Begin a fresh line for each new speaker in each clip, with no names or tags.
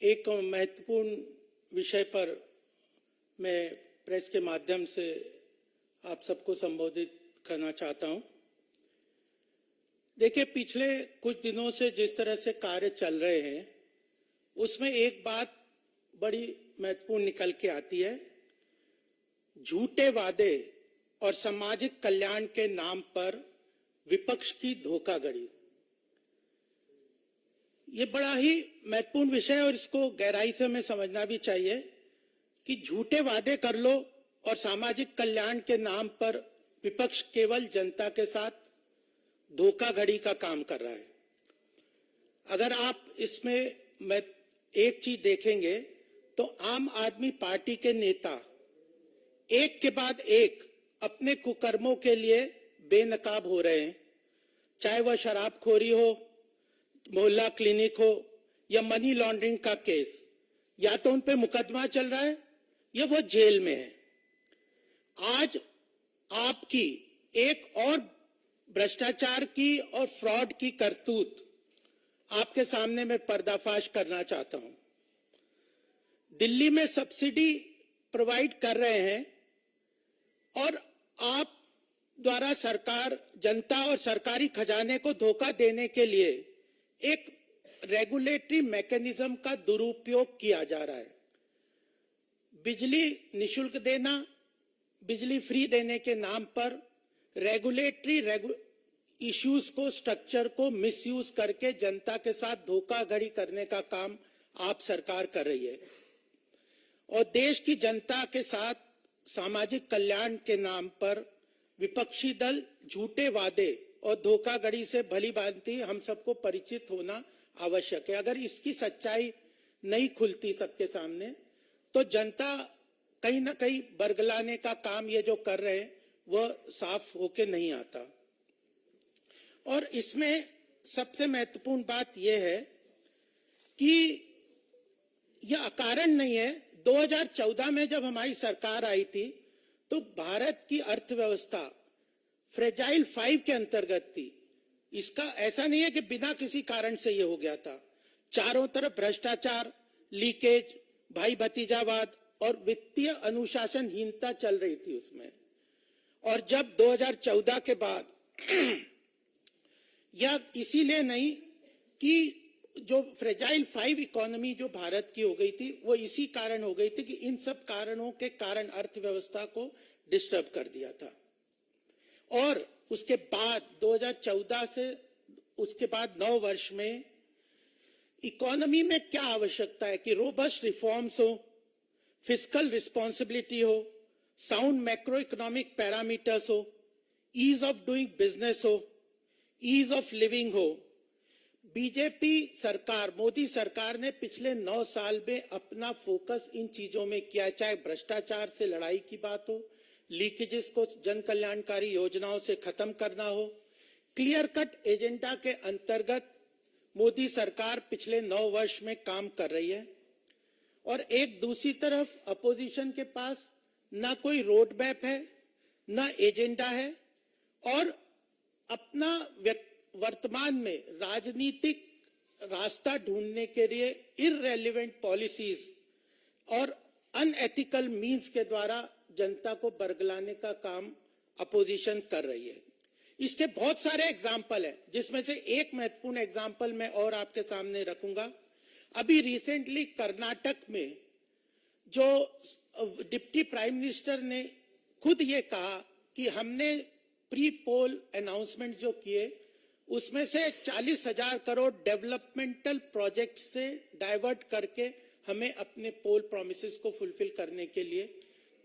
एक महत्वपूर्ण विषय पर मैं प्रेस के माध्यम से आप सबको संबोधित करना चाहता हूं। देखिए, पिछले कुछ दिनों से जिस तरह से कार्य चल रहे हैं उसमें एक बात बड़ी महत्वपूर्ण निकल के आती है। झूठे वादे और सामाजिक कल्याण के नाम पर विपक्ष की धोखाधड़ी, ये बड़ा ही महत्वपूर्ण विषय है और इसको गहराई से हमें समझना भी चाहिए कि झूठे वादे कर लो और सामाजिक कल्याण के नाम पर विपक्ष केवल जनता के साथ धोखाधड़ी का काम कर रहा है। अगर आप इसमें एक चीज देखेंगे तो आम आदमी पार्टी के नेता एक के बाद एक अपने कुकर्मों के लिए बेनकाब हो रहे हैं, चाहे वह शराबखोरी हो, मोहल्ला क्लिनिक हो या मनी लॉन्ड्रिंग का केस, या तो उन पे मुकदमा चल रहा है या वो जेल में है। आज आपकी एक और भ्रष्टाचार की और फ्रॉड की करतूत आपके सामने मैं पर्दाफाश करना चाहता हूं। दिल्ली में सब्सिडी प्रोवाइड कर रहे हैं और आप द्वारा सरकार जनता और सरकारी खजाने को धोखा देने के लिए एक रेगुलेटरी मैकेनिज्म का दुरुपयोग किया जा रहा है। बिजली निशुल्क देना, बिजली फ्री देने के नाम पर रेगुलेटरी इश्यूज को, स्ट्रक्चर को मिसयूज करके जनता के साथ धोखाधड़ी करने का काम आप सरकार कर रही है। और देश की जनता के साथ सामाजिक कल्याण के नाम पर विपक्षी दल झूठे वादे और धोखाधड़ी से भली भांति हम सबको परिचित होना आवश्यक है। अगर इसकी सच्चाई नहीं खुलती सबके सामने तो जनता कहीं ना कहीं बरगलाने का काम ये जो कर रहे हैं वह साफ होके नहीं आता। और इसमें सबसे महत्वपूर्ण बात यह है कि यह अकारण नहीं है। 2014 में जब हमारी सरकार आई थी तो भारत की अर्थव्यवस्था फ्रेजाइल 5 के अंतर्गत थी। इसका ऐसा नहीं है कि बिना किसी कारण से यह हो गया था। चारों तरफ भ्रष्टाचार, लीकेज, भाई भतीजावाद और वित्तीय अनुशासनहीनता चल रही थी उसमें। और जब 2014 के बाद यह इसीलिए नहीं कि जो फ्रेजाइल 5 इकोनॉमी जो भारत की हो गई थी वो इसी कारण हो गई थी कि इन सब कारणों के कारण अर्थव्यवस्था को डिस्टर्ब कर दिया था। और उसके बाद 2014 से उसके बाद 9 वर्ष में इकोनॉमी में क्या आवश्यकता है कि रोबस्ट रिफॉर्म्स हो, फिस्कल रिस्पॉन्सिबिलिटी हो, साउंड मैक्रो इकोनॉमिक पैरामीटर्स हो, ईज ऑफ डूइंग बिजनेस हो, ईज ऑफ लिविंग हो। बीजेपी सरकार, मोदी सरकार ने पिछले 9 साल में अपना फोकस इन चीजों में किया, चाहे भ्रष्टाचार से लड़ाई की बात हो, लीकेजेस को जन कल्याणकारी योजनाओं से खत्म करना हो। क्लियर कट एजेंडा के अंतर्गत मोदी सरकार पिछले 9 वर्ष में काम कर रही है। और एक दूसरी तरफ अपोजिशन के पास ना कोई रोड मैप है, ना एजेंडा है और अपना वर्तमान में राजनीतिक रास्ता ढूंढने के लिए इररेलेवेंट पॉलिसीज और अनएथिकल मीन्स के द्वारा जनता को बरगलाने का काम अपोजिशन कर रही है। इसके बहुत सारे एग्जाम्पल हैं, जिसमें से एक महत्वपूर्ण एग्जाम्पल मैं और आपके सामने रखूंगा। अभी रिसेंटली कर्नाटक में जो डिप्टी प्राइम मिनिस्टर ने खुद ये कहा कि हमने प्री पोल अनाउंसमेंट जो किए उसमें से 40,000 करोड़ डेवलपमेंटल प्रोजेक्ट से डाइवर्ट करके हमें अपने पोल प्रोमिसेस को फुलफिल करने के लिए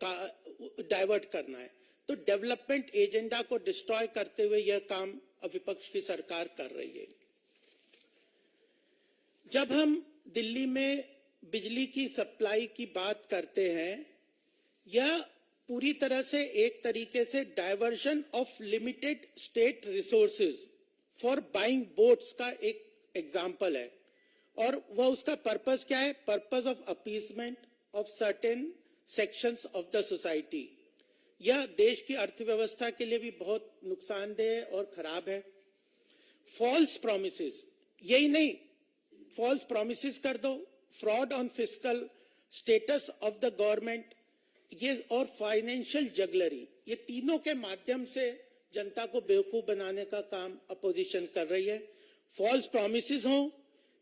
डाइवर्ट करना है। तो डेवलपमेंट एजेंडा को डिस्ट्रॉय करते हुए यह काम विपक्ष की सरकार कर रही है। जब हम दिल्ली में बिजली की सप्लाई की बात करते हैं, यह पूरी तरह से एक तरीके से diversion of limited state resources for buying boats का एक एग्जाम्पल है। और वह उसका पर्पस क्या है? Purpose of appeasement of certain sections of the society. यह देश की अर्थव्यवस्था के लिए भी बहुत नुकसानदेह और खराब है। फॉल्स प्रॉमिसेस, यही नहीं, फॉल्स प्रॉमिसेस कर दो, fraud on fiscal status of the government, ये और फाइनेंशियल जगलरी, ये तीनों के माध्यम से जनता को बेवकूफ बनाने का काम अपोजिशन कर रही है। फॉल्स प्रॉमिसेस हो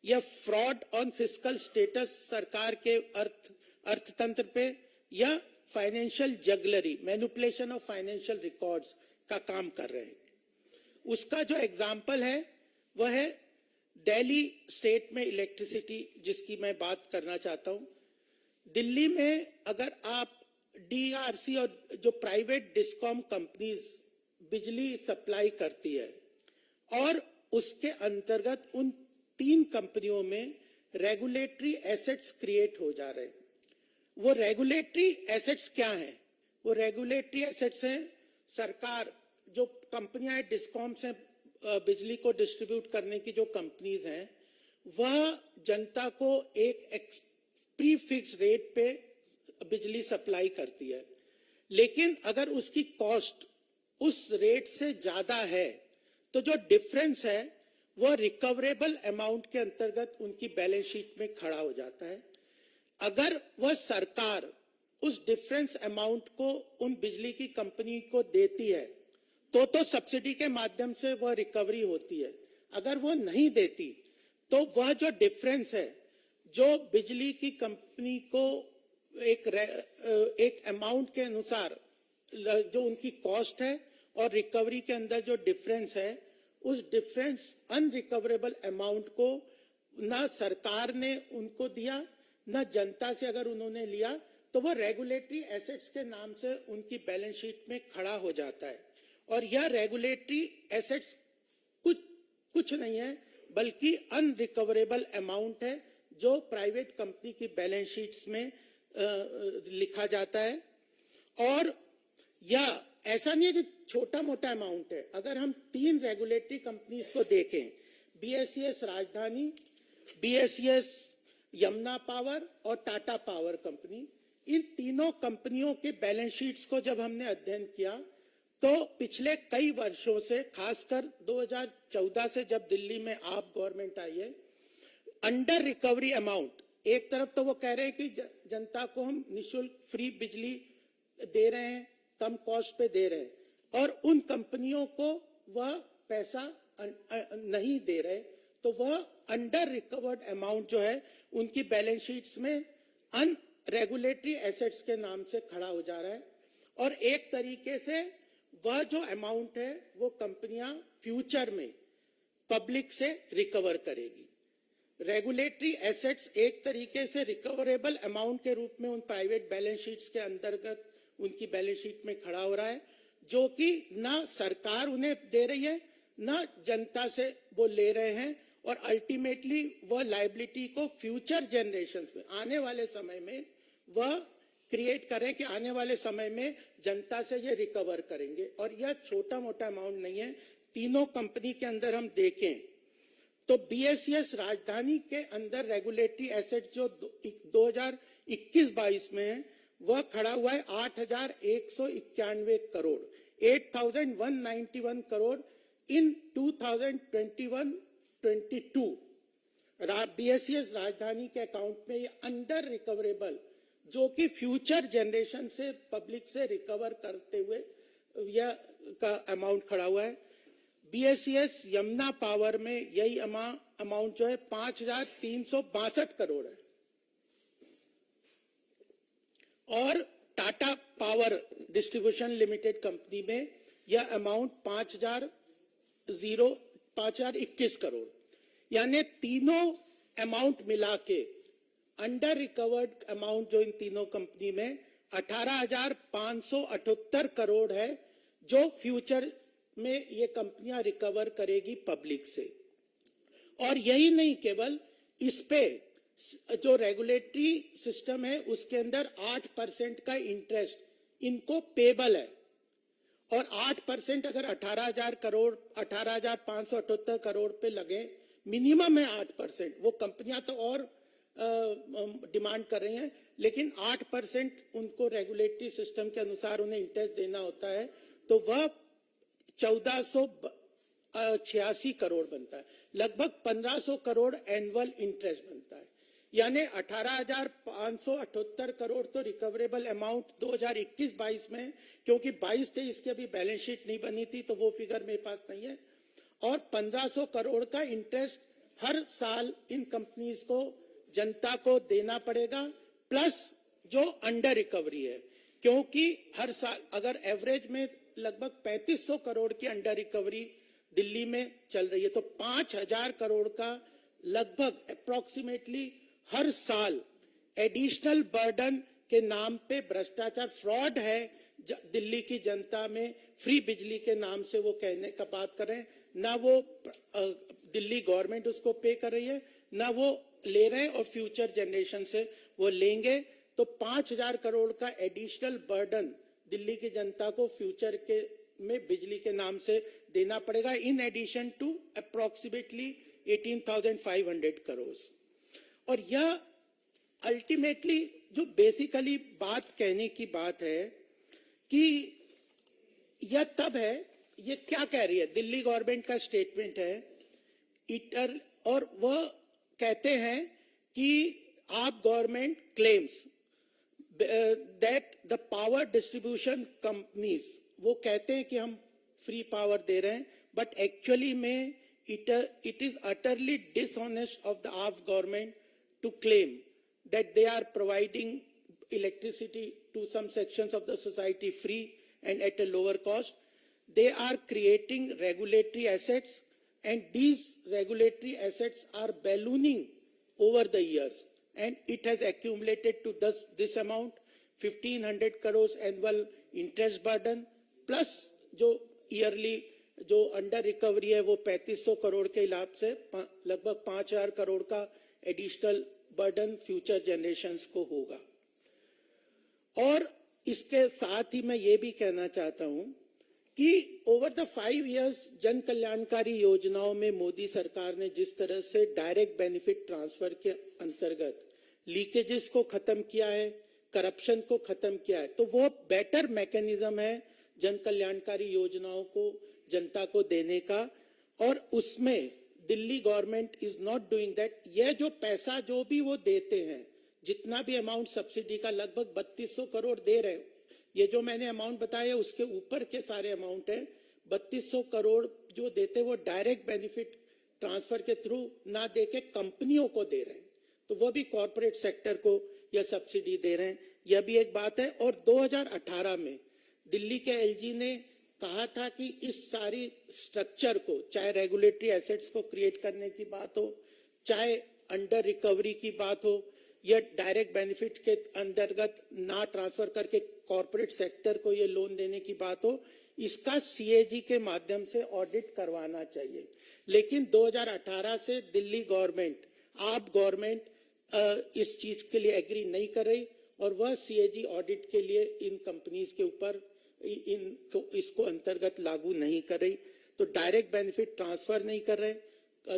या फ्रॉड ऑन फिस्कल स्टेटस सरकार के अर्थतंत्र पे, या financial jugglery, manipulation of financial records का काम कर रहे हैं। उसका जो एग्जाम्पल है वह है दिल्ली स्टेट में इलेक्ट्रिसिटी, जिसकी मैं बात करना चाहता हूं। दिल्ली में अगर आप डीआरसी और जो प्राइवेट डिस्कॉम कंपनीज बिजली सप्लाई करती है, और उसके अंतर्गत उन 3 कंपनियों में रेगुलेटरी एसेट्स क्रिएट हो जा रहे हैं। वो रेगुलेटरी एसेट्स क्या हैं? वो रेगुलेटरी एसेट्स हैं, सरकार जो कंपनियां डिस्कॉम से बिजली को डिस्ट्रीब्यूट करने की जो कंपनीज हैं, वह जनता को एक प्री फिक्स रेट पे बिजली सप्लाई करती है, लेकिन अगर उसकी कॉस्ट उस रेट से ज्यादा है तो जो डिफरेंस है वह रिकवरेबल अमाउंट के अंतर्गत उनकी बैलेंस शीट में खड़ा हो जाता है। अगर वह सरकार उस डिफरेंस अमाउंट को उन बिजली की कंपनी को देती है तो सब्सिडी के माध्यम से वह रिकवरी होती है। अगर वो नहीं देती तो वह जो डिफरेंस है, जो बिजली की कंपनी को एक अमाउंट के अनुसार जो उनकी कॉस्ट है और रिकवरी के अंदर जो डिफरेंस है, उस डिफरेंस अनरिकवरेबल अमाउंट को ना सरकार ने उनको दिया, ना जनता से अगर उन्होंने लिया, तो वो रेगुलेटरी एसेट्स के नाम से उनकी बैलेंस शीट में खड़ा हो जाता है। और यह रेगुलेटरी एसेट्स कुछ नहीं है बल्कि अनरिकवरेबल अमाउंट है, जो प्राइवेट कंपनी की बैलेंस शीट्स में लिखा जाता है। और या ऐसा नहीं है कि छोटा मोटा अमाउंट है। अगर हम 3 रेगुलेटरी कंपनीज को देखें, बीएसईएस राजधानी, बीएसईएस यमुना पावर और टाटा पावर कंपनी, इन तीनों कंपनियों के बैलेंस शीट्स को जब हमने अध्ययन किया तो पिछले कई वर्षों से, खासकर 2014 से जब दिल्ली में आप गवर्नमेंट आई है, अंडर रिकवरी अमाउंट, एक तरफ तो वो कह रहे हैं कि जनता को हम निःशुल्क फ्री बिजली दे रहे हैं, कम कॉस्ट पे दे रहे हैं, और उन कंपनियों को वह पैसा नहीं दे रहे, तो वह अंडर रिकवर्ड अमाउंट जो है उनकी बैलेंस शीट्स में अन रेगुलेटरी एसेट्स के नाम से खड़ा हो जा रहा है। और एक तरीके से वह जो अमाउंट है वो कंपनियां फ्यूचर में पब्लिक से रिकवर करेगी। रेगुलेटरी एसेट्स एक तरीके से रिकवरेबल अमाउंट के रूप में उन प्राइवेट बैलेंस शीट्स के अंतर्गत उनकी बैलेंस शीट में खड़ा हो रहा है, जो कि ना सरकार उन्हें दे रही है, ना जनता से वो ले रहे हैं, और अल्टीमेटली वह लायबिलिटी को फ्यूचर जनरेशंस में, आने वाले समय में वह क्रिएट करें कि आने वाले समय में जनता से ये रिकवर करेंगे। और यह छोटा मोटा अमाउंट नहीं है। तीनों कंपनी के अंदर हम देखें तो बीएसईएस राजधानी के अंदर रेगुलेटरी एसेट जो 2021-22 में है, वह खड़ा हुआ है 8,191 करोड़, 8,191 करोड़ इन 2021-22। बीएसईएस राजधानी के अकाउंट में ये अंडर रिकवरेबल, जो कि फ्यूचर जनरेशन से पब्लिक से रिकवर करते हुए यह का अमाउंट खड़ा हुआ है। बीएसईएस यमुना पावर में यही अमाउंट जो है 5,362 करोड़ है, और Tata power distribution limited company में यह अमाउंट 5,021 करोड़, यानी तीनों अमाउंट मिला के अंडर रिकवर्ड अमाउंट जो इन तीनों कंपनी में 18,578 करोड़ है, जो फ्यूचर में ये कंपनियां रिकवर करेगी पब्लिक से। और यही नहीं, केवल इस पे जो रेगुलेटरी सिस्टम है उसके अंदर 8% का इंटरेस्ट इनको पेबल है, और 8% अगर 18,000 करोड़ 18,578 करोड़ पे लगे, मिनिमम है 8%। वो कंपनियां तो और डिमांड कर रही हैं, लेकिन 8% उनको रेगुलेटरी सिस्टम के अनुसार उन्हें इंटरेस्ट देना होता है, तो वह 1,486 करोड़ बनता है, लगभग 1,500 करोड़ एनुअल इंटरेस्ट बनता है। यानी 18,578 करोड़ तो रिकवरेबल अमाउंट 2021-22 में, क्योंकि 22-23 की अभी बैलेंस शीट नहीं बनी थी तो वो फिगर मेरे पास नहीं है, और 1,500 करोड़ का इंटरेस्ट हर साल इन कंपनीज को जनता को देना पड़ेगा, प्लस जो अंडर रिकवरी है, क्योंकि हर साल अगर एवरेज में लगभग 3,500 करोड़ की अंडर रिकवरी दिल्ली में चल रही है, तो 5,000 करोड़ का लगभग अप्रोक्सीमेटली हर साल एडिशनल बर्डन के नाम पे भ्रष्टाचार, फ्रॉड है दिल्ली की जनता में। फ्री बिजली के नाम से वो कहने का बात कर रहे हैं, ना वो दिल्ली गवर्नमेंट उसको पे कर रही है, ना वो ले रहे हैं, और फ्यूचर जनरेशन से वो लेंगे। तो 5,000 करोड़ का एडिशनल बर्डन दिल्ली की जनता को फ्यूचर के में बिजली के नाम से देना पड़ेगा, in addition to approximately 18,500 crore. और यह अल्टीमेटली जो बेसिकली बात कहने की बात है कि यह तब है, ये क्या कह रही है, दिल्ली गवर्नमेंट का स्टेटमेंट है और वह कहते हैं कि आप government claims that the power distribution companies, वो कहते हैं कि हम फ्री पावर दे रहे हैं, बट एक्चुअली में it is utterly dishonest of the AAP government to claim that they are providing electricity to some sections of the society free and at a lower cost. They are creating regulatory assets, and these regulatory assets are ballooning over the years, and it has accumulated to this amount, 1,500 crores annual interest burden, plus जो yearly जो under recovery है वो 3,500 करोड़ के हिसाब से लगभग 5,000 करोड़ का additional burden future generations को होगा। और इसके साथ ही मैं ये भी कहना चाहता हूं कि ओवर द 5 इयर्स जन कल्याणकारी योजनाओं में मोदी सरकार ने जिस तरह से डायरेक्ट बेनिफिट ट्रांसफर के अंतर्गत लीकेजेस को खत्म किया है, करप्शन को खत्म किया है, तो वो बेटर मैकेनिज्म है जन कल्याणकारी योजनाओं को जनता को देने का। और उसमें Delhi government is not doing that. यह जो पैसा जो भी वो देते हैं, जितना भी अमाउंट सब्सिडी का लगभग 3,200 करोड़ दे रहे हैं, ये जो मैंने अमाउंट बताया उसके ऊपर के सारे अमाउंट है। 3,200 करोड़ जो देते वो डायरेक्ट बेनिफिट ट्रांसफर के थ्रू ना देके कंपनियों को दे रहे हैं, तो वो भी कॉर्पोरेट सेक्टर को यह सब्सिडी दे रहे हैं, यह भी एक बात है। और 2018 में दिल्ली के एलजी ने कहा था कि इस सारी स्ट्रक्चर को, चाहे रेगुलेटरी एसेट्स को क्रिएट करने की बात हो, चाहे अंडर रिकवरी की बात हो, या डायरेक्ट बेनिफिट के अंतर्गत ना ट्रांसफर करके कॉर्पोरेट सेक्टर को ये लोन देने की बात हो, इसका सीएजी के माध्यम से ऑडिट करवाना चाहिए। लेकिन 2018 से दिल्ली गवर्नमेंट, आप गवर्नमेंट इस चीज के लिए एग्री नहीं कर रही, और वह सीएजी ऑडिट के लिए इन कंपनीज के ऊपर इसको अंतर्गत लागू नहीं कर रही। तो डायरेक्ट बेनिफिट ट्रांसफर नहीं कर रहे,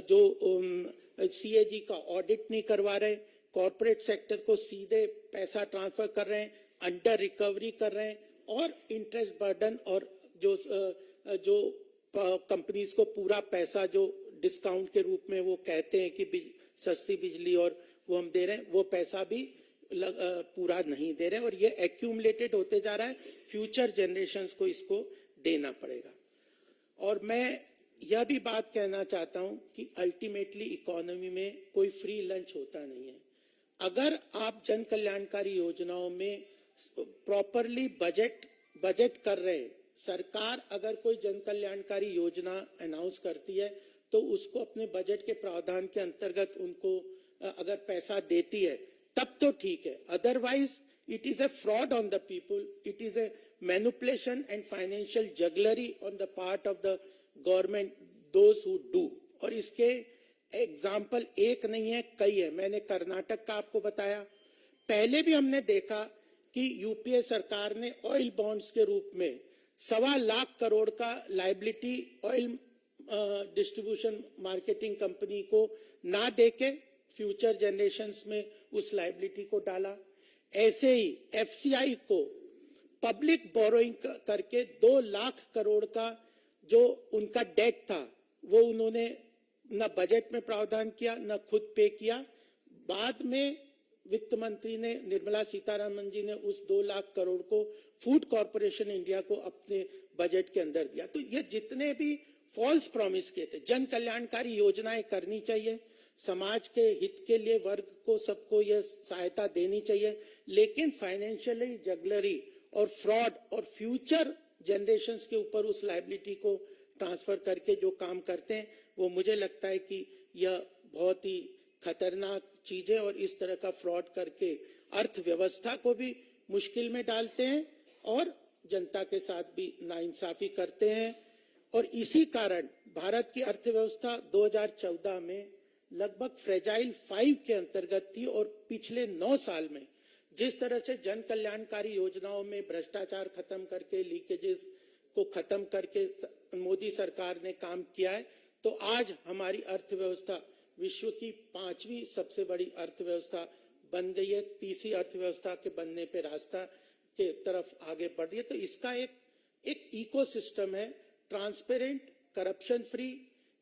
जो सीएजी का ऑडिट नहीं करवा रहे, कॉर्पोरेट सेक्टर को सीधे पैसा ट्रांसफर कर रहे हैं, अंडर रिकवरी कर रहे हैं, और इंटरेस्ट बर्डन और जो कंपनीज को पूरा पैसा जो डिस्काउंट के रूप में वो कहते हैं कि सस्ती बिजली और वो हम दे रहे हैं, वो पैसा भी पूरा नहीं दे रहे, और ये एक्यूमुलेटेड होते जा रहा है, फ्यूचर जनरेशंस को इसको देना पड़ेगा। और मैं यह भी बात कहना चाहता हूं कि अल्टीमेटली इकोनॉमी में कोई फ्री लंच होता नहीं है। अगर आप जन कल्याणकारी योजनाओं में प्रॉपरली बजट कर रहे हैं, सरकार अगर कोई जन कल्याणकारी योजना अनाउंस करती है तो उसको अपने बजट के प्रावधान के अंतर्गत उनको अगर पैसा देती है तब तो ठीक है, otherwise it is a fraud on the people, it is a manipulation and financial jugglery on the part of the government, those who do. और इसके एग्जाम्पल एक नहीं है, कई है। मैंने कर्नाटक का आपको बताया, पहले भी हमने देखा कि यूपीए सरकार ने ऑयल बॉन्ड्स के रूप में 1.25 लाख करोड़ का liability oil distribution marketing company को ना देके फ्यूचर जनरेशंस में उस लायबिलिटी को डाला। ऐसे ही एफसीआई को पब्लिक बोरोइंग करके 2 लाख करोड़ का जो उनका डेट था वो उन्होंने न बजट में प्रावधान किया, न खुद पे किया, बाद में वित्त मंत्री ने, निर्मला सीतारमण जी ने उस 2 लाख करोड़ को फूड कॉर्पोरेशन इंडिया को अपने बजट के अंदर दिया। तो ये जितने भी फॉल्स प्रॉमिस किए थे, जन कल्याणकारी योजनाएं करनी चाहिए, समाज के हित के लिए वर्ग को, सबको यह सहायता देनी चाहिए, लेकिन फाइनेंशियली जगलरी और फ्रॉड और फ्यूचर जनरेशंस के ऊपर उस लायबिलिटी को ट्रांसफर करके जो काम करते हैं, वो मुझे लगता है कि यह बहुत ही खतरनाक चीज है और इस तरह का फ्रॉड करके अर्थव्यवस्था को भी मुश्किल में डालते हैं और जनता के साथ भी नाइंसाफी करते हैं। और इसी कारण भारत की अर्थव्यवस्था 2014 में लगभग फ्रेजाइल 5 के अंतर्गत थी और पिछले 9 साल में जिस तरह से जन कल्याणकारी योजनाओं में भ्रष्टाचार खत्म करके, लीकेजेस को खत्म करके मोदी सरकार ने काम किया है, तो आज हमारी अर्थव्यवस्था विश्व की 5वीं सबसे बड़ी अर्थव्यवस्था बन गई है, तीसरी अर्थव्यवस्था के बनने पे रास्ता के तरफ आगे बढ़ रही है। तो इसका एक इकोसिस्टम है, ट्रांसपेरेंट, करप्शन फ्री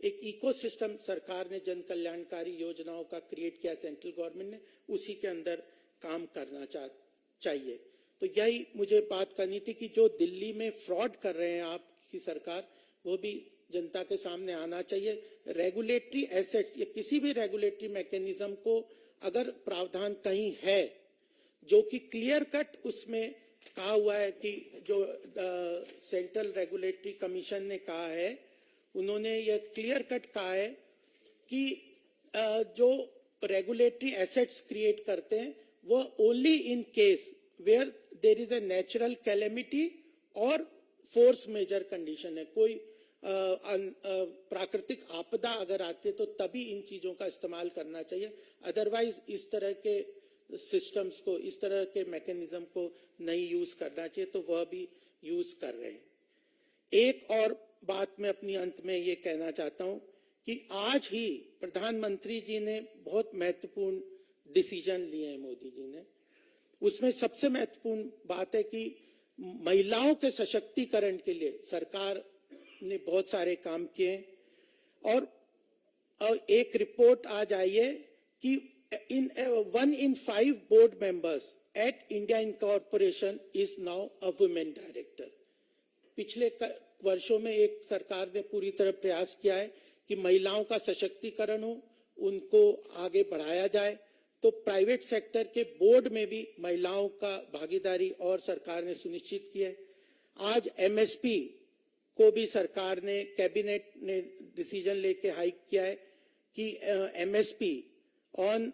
एक इकोसिस्टम सरकार ने जन कल्याणकारी योजनाओं का क्रिएट किया, सेंट्रल गवर्नमेंट ने, उसी के अंदर काम करना चाहिए। तो यही मुझे बात करनी थी कि जो दिल्ली में फ्रॉड कर रहे हैं आपकी सरकार, वो भी जनता के सामने आना चाहिए। रेगुलेटरी एसेट्स या किसी भी रेगुलेटरी मैकेनिज्म को अगर प्रावधान कहीं है जो कि क्लियर कट उसमें कहा हुआ है कि जो सेंट्रल रेगुलेटरी कमीशन ने कहा है, उन्होंने ये क्लियर कट कहा है कि जो रेगुलेटरी एसेट्स क्रिएट करते हैं वो only in case where there is a natural calamity और फोर्स मेजर कंडीशन है, कोई प्राकृतिक आपदा अगर आती है तो तभी इन चीजों का इस्तेमाल करना चाहिए, अदरवाइज इस तरह के सिस्टम्स को, इस तरह के मैकेनिज्म को नहीं यूज करना चाहिए। तो वह भी यूज कर रहे हैं। एक और बात मैं अपनी अंत में ये कहना चाहता हूं कि आज ही प्रधानमंत्री जी ने बहुत महत्वपूर्ण डिसीजन लिए हैं, मोदी जी ने। उसमें सबसे महत्वपूर्ण बात है कि महिलाओं के सशक्तिकरण के लिए सरकार ने बहुत सारे काम किए और एक रिपोर्ट आज आई है कि 1 in 5 board members eight India incorporation is now a women director. पिछले वर्षों में एक सरकार ने पूरी तरह प्रयास किया है कि महिलाओं का सशक्तिकरण हो, उनको आगे बढ़ाया जाए। तो प्राइवेट सेक्टर के बोर्ड में भी महिलाओं का भागीदारी और सरकार ने सुनिश्चित की है। आज एमएसपी को भी सरकार ने, कैबिनेट ने डिसीजन लेके हाइक किया है कि MSP on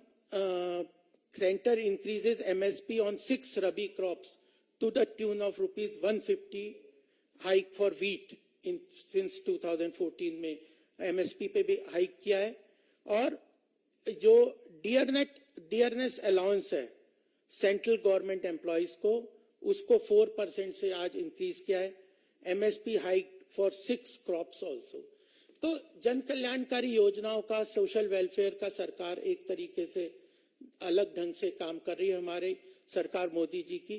centre increases MSP on 6 rabi crops to the tune of ₹150 hike for wheat in since 2014 में एमएसपी पे भी हाइक किया है। और जो डियरनेस अलाउंस है सेंट्रल गवर्नमेंट एम्प्लॉइज को, उसको 4% से आज इंक्रीज किया है। MSP hike for 6 crops also. तो जन कल्याणकारी योजनाओं का, सोशल वेलफेयर का सरकार एक तरीके से अलग ढंग से काम कर रही है हमारे सरकार मोदी जी की।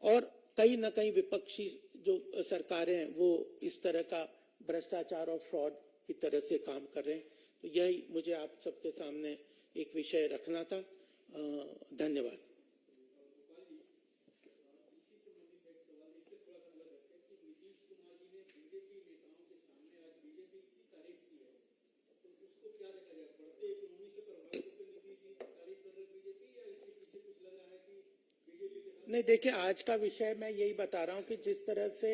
और कहीं ना कहीं विपक्षी जो सरकारें हैं वो इस तरह का भ्रष्टाचार और फ्रॉड की तरह से काम कर रहे हैं। तो यही मुझे आप सबके सामने एक विषय रखना था। धन्यवाद। नहीं, देखिए, आज का विषय मैं यही बता रहा हूं कि जिस तरह से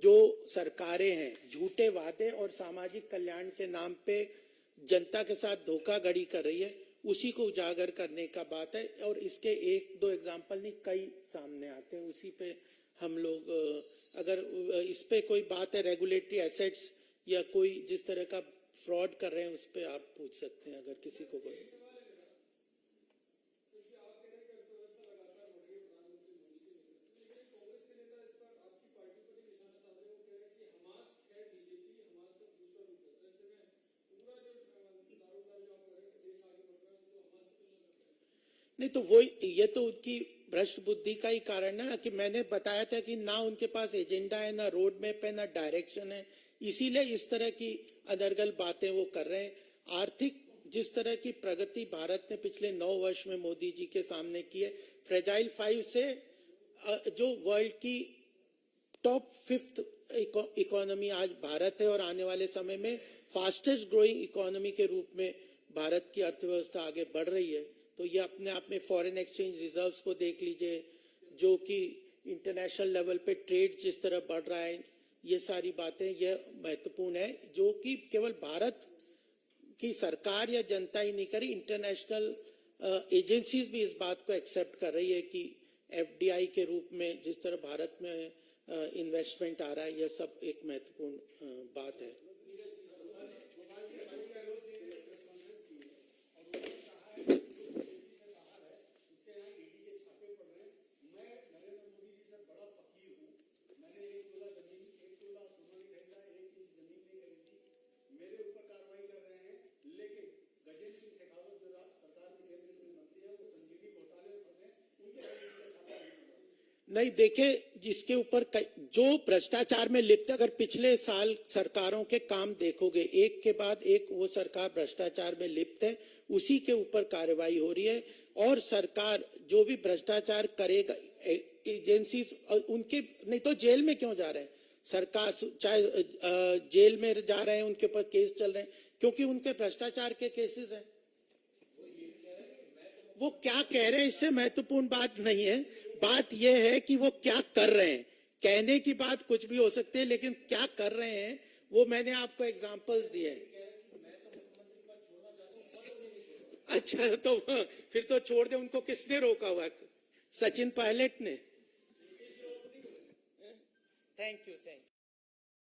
जो सरकारें हैं झूठे वादे और सामाजिक कल्याण के नाम पे जनता के साथ धोखाधड़ी कर रही है, उसी को उजागर करने का बात है। और इसके 1-2 एग्जाम्पल नहीं, कई सामने आते हैं। उसी पे हम लोग, अगर इस पे कोई बात है रेगुलेटरी एसेट्स या कोई जिस तरह का फ्रॉड कर रहे हैं, उस पे आप पूछ सकते हैं अगर किसी को कोई। नहीं, तो वो ये तो उनकी भ्रष्ट बुद्धि का ही कारण है ना, कि मैंने बताया था कि ना उनके पास एजेंडा है, ना रोड मैप है, ना डायरेक्शन है, इसीलिए इस तरह की अनर्गल बातें वो कर रहे हैं। आर्थिक जिस तरह की प्रगति भारत ने पिछले 9 वर्ष में मोदी जी के सामने की है, फ्रेजाइल 5 से जो वर्ल्ड की टॉप 5th इकोनॉमी आज भारत है और आने वाले समय में फास्टेस्ट ग्रोइंग इकोनॉमी के रूप में भारत की अर्थव्यवस्था आगे बढ़ रही है। तो ये अपने आप में फॉरेन एक्सचेंज रिजर्व्स को देख लीजिए, जो कि इंटरनेशनल लेवल पे ट्रेड जिस तरह बढ़ रहा है, ये सारी बातें ये महत्वपूर्ण है, जो कि केवल भारत की सरकार या जनता ही नहीं करी, इंटरनेशनल एजेंसीज भी इस बात को एक्सेप्ट कर रही है कि एफडीआई के रूप में जिस तरह भारत में इन्वेस्टमेंट आ रहा है, यह सब एक महत्वपूर्ण बात है। नहीं देखे, जिसके ऊपर जो भ्रष्टाचार में लिप्त, अगर पिछले साल सरकारों के काम देखोगे, एक के बाद एक वो सरकार भ्रष्टाचार में लिप्त है, उसी के ऊपर कार्रवाई हो रही है। और सरकार जो भी भ्रष्टाचार करेगा, एजेंसीज उनके नहीं तो जेल में क्यों जा रहे हैं? सरकार चाहे जेल में जा रहे हैं, उनके ऊपर केस चल रहे हैं क्योंकि उनके भ्रष्टाचार के केसेस हैं। वो क्या कह रहे हैं इससे महत्वपूर्ण बात नहीं है, बात यह है कि वो क्या कर रहे हैं। कहने की बात कुछ भी हो सकती है, लेकिन क्या कर रहे हैं वो मैंने आपको एग्जांपल्स दिए हैं। अच्छा, तो फिर तो छोड़ दे, उनको किसने रोका हुआ? सचिन पायलट ने। Thank you.